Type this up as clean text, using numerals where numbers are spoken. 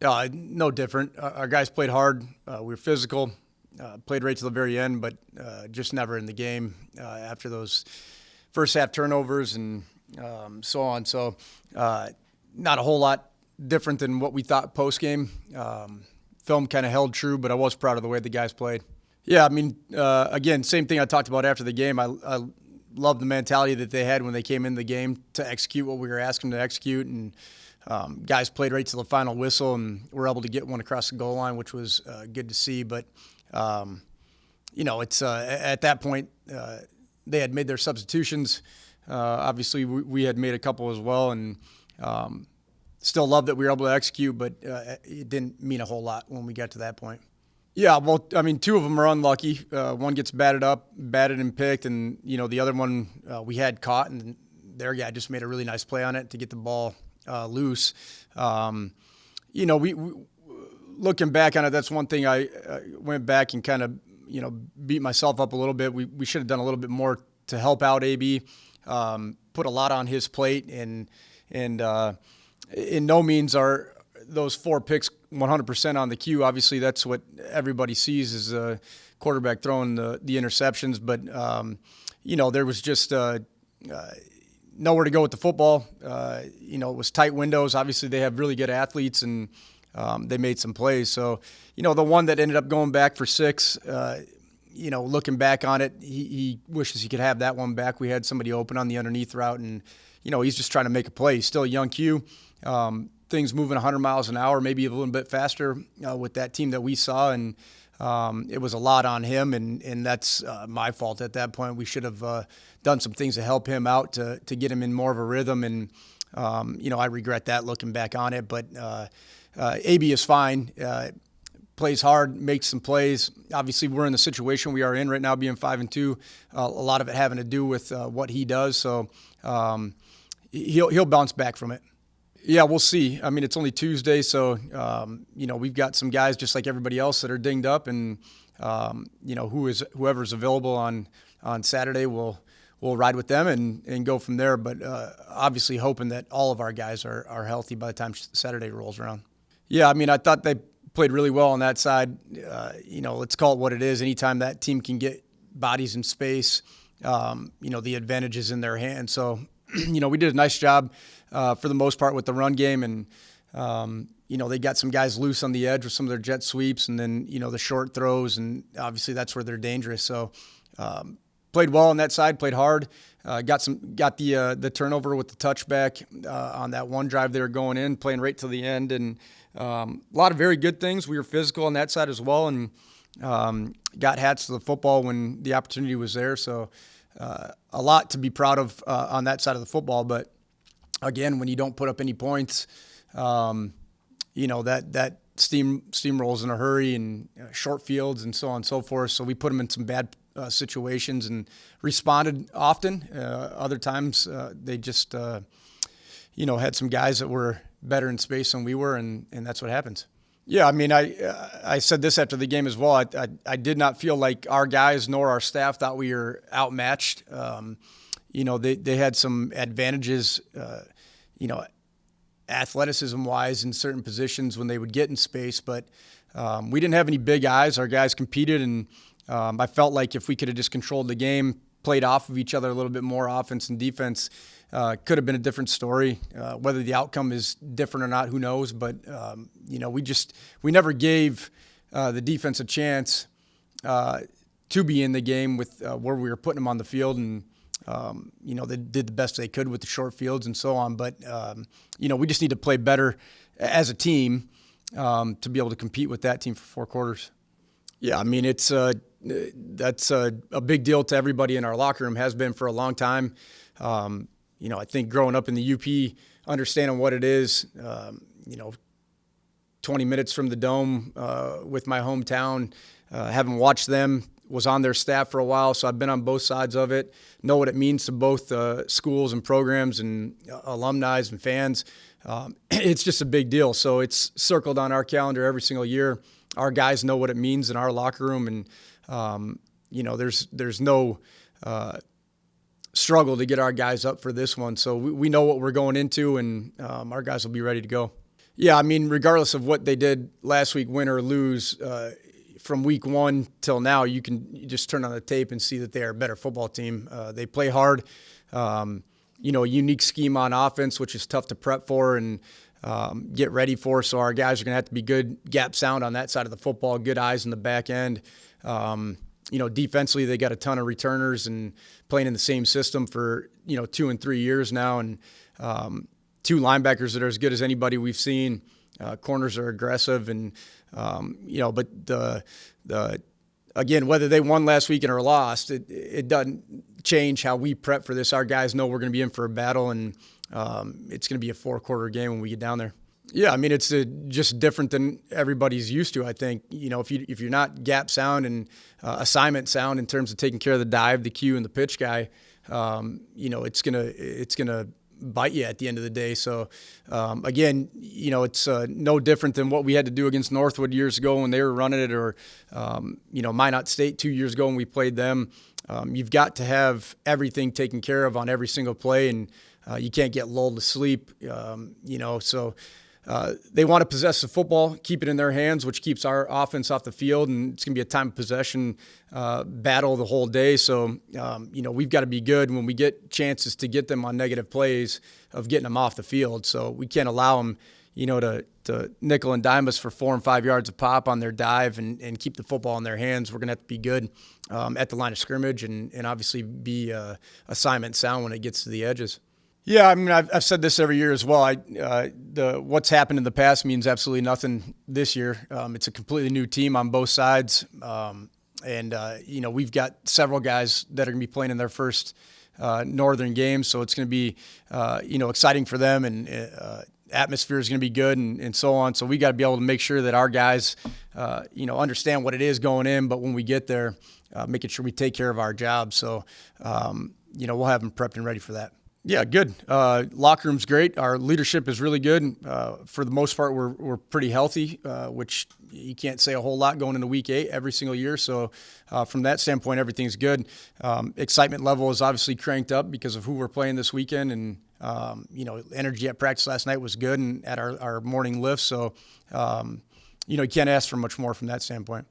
No different. Our guys played hard. We were physical, played right to the very end, but just never in the game after those first half turnovers and so on. So not a whole lot different than what we thought post game. Film kind of held true, but I was proud of the way the guys played. Yeah, I mean, again, same thing I talked about after the game. I love the mentality that they had when they came in the game to execute what we were asking them to execute, and guys played right to the final whistle and were able to get one across the goal line, which was good to see. But it's at that point they had made their substitutions. Obviously, we had made a couple as well, and still love that we were able to execute, but it didn't mean a whole lot when we got to that point. Yeah, well, I mean, two of them are unlucky. One gets batted and picked, and the other one we had caught, and their guy just made a really nice play on it to get the ball loose. We looking back on it, that's one thing I went back and kind of beat myself up a little bit. We should have done a little bit more to help out AB. Put a lot on his plate, and in no means are those 4 picks 100% on the cue. Obviously, that's what everybody sees is a quarterback throwing the interceptions. But, there was just nowhere to go with the football. It was tight windows. Obviously, they have really good athletes, and they made some plays. So, the one that ended up going back for 6, looking back on it, he wishes he could have that one back. We had somebody open on the underneath route, and, he's just trying to make a play. He's still a young Q. Things moving 100 miles an hour, maybe a little bit faster with that team that we saw, and it was a lot on him, and that's my fault at that point. We should have done some things to help him out to get him in more of a rhythm, and I regret that looking back on it. But AB is fine, plays hard, makes some plays. Obviously, we're in the situation we are in right now, being 5-2. A lot of it having to do with what he does, so he'll bounce back from it. Yeah, we'll see. I mean, it's only Tuesday, so we've got some guys just like everybody else that are dinged up, and whoever's available on Saturday, we'll ride with them and go from there. But obviously, hoping that all of our guys are healthy by the time Saturday rolls around. Yeah, I mean, I thought they played really well on that side. Let's call it what it is. Anytime that team can get bodies in space, the advantage is in their hands. So, we did a nice job for the most part with the run game, and they got some guys loose on the edge with some of their jet sweeps, and then the short throws, and obviously that's where they're dangerous. So played well on that side, played hard, got the turnover with the touchback on that one drive they were going in, playing right to the end, and a lot of very good things. We were physical on that side as well, and got hats to the football when the opportunity was there. So a lot to be proud of on that side of the football, but again, when you don't put up any points, that steamrolls in a hurry, and short fields and so on and so forth. So we put them in some bad situations and responded often. Other times they just had some guys that were better in space than we were, and that's what happens. Yeah, I mean, I said this after the game as well. I did not feel like our guys nor our staff thought we were outmatched. They had some advantages, athleticism-wise in certain positions when they would get in space, but we didn't have any big eyes. Our guys competed, and I felt like if we could have just controlled the game, played off of each other a little bit more, offense and defense, could have been a different story. Whether the outcome is different or not, who knows? But we never gave the defense a chance to be in the game with where we were putting them on the field, and they did the best they could with the short fields and so on. But we just need to play better as a team to be able to compete with that team for 4 quarters. Yeah, I mean, that's a big deal to everybody in our locker room, has been for a long time. I think growing up in the UP, understanding what it is, 20 minutes from the Dome with my hometown, having watched them, was on their staff for a while, so I've been on both sides of it, know what it means to both schools and programs and alumni and fans. It's just a big deal. So it's circled on our calendar every single year. Our guys know what it means in our locker room, and there's no struggle to get our guys up for this one. So we know what we're going into, and our guys will be ready to go. Yeah, I mean, regardless of what they did last week, win or lose, from week one till now, you just turn on the tape and see that they are a better football team. They play hard, a unique scheme on offense, which is tough to prep for and get ready for. So our guys are going to have to be good gap sound on that side of the football, good eyes in the back end. Defensively, they got a ton of returners and playing in the same system for, 2 and 3 years now. And two linebackers that are as good as anybody we've seen. Corners are aggressive and, but again, whether they won last weekend or lost, it doesn't change how we prep for this. Our guys know we're going to be in for a battle, and it's going to be a 4-quarter game when we get down there. Yeah, I mean, it's just different than everybody's used to, I think. If you're not gap sound and assignment sound in terms of taking care of the dive, the cue, and the pitch guy, it's gonna bite you at the end of the day. So, again, it's no different than what we had to do against Northwood years ago when they were running it, or, Minot State 2 years ago when we played them. You've got to have everything taken care of on every single play, and you can't get lulled to sleep, so they want to possess the football, keep it in their hands, which keeps our offense off the field, and it's going to be a time of possession battle the whole day. So, we've got to be good when we get chances to get them on negative plays of getting them off the field. So we can't allow them, to nickel and dime us for 4 and 5 yards of pop on their dive and keep the football in their hands. We're going to have to be good at the line of scrimmage and obviously be assignment sound when it gets to the edges. Yeah, I mean, I've said this every year as well. What's happened in the past means absolutely nothing this year. It's a completely new team on both sides. We've got several guys that are going to be playing in their first Northern game. So it's going to be, exciting for them, and atmosphere is going to be good and so on. So we got to be able to make sure that our guys, understand what it is going in. But when we get there, making sure we take care of our job. So, we'll have them prepped and ready for that. Yeah, good. Locker room's great. Our leadership is really good. For the most part, we're pretty healthy, which you can't say a whole lot going into week 8 every single year. So from that standpoint, everything's good. Excitement level is obviously cranked up because of who we're playing this weekend. And, energy at practice last night was good and at our morning lift. So, you can't ask for much more from that standpoint.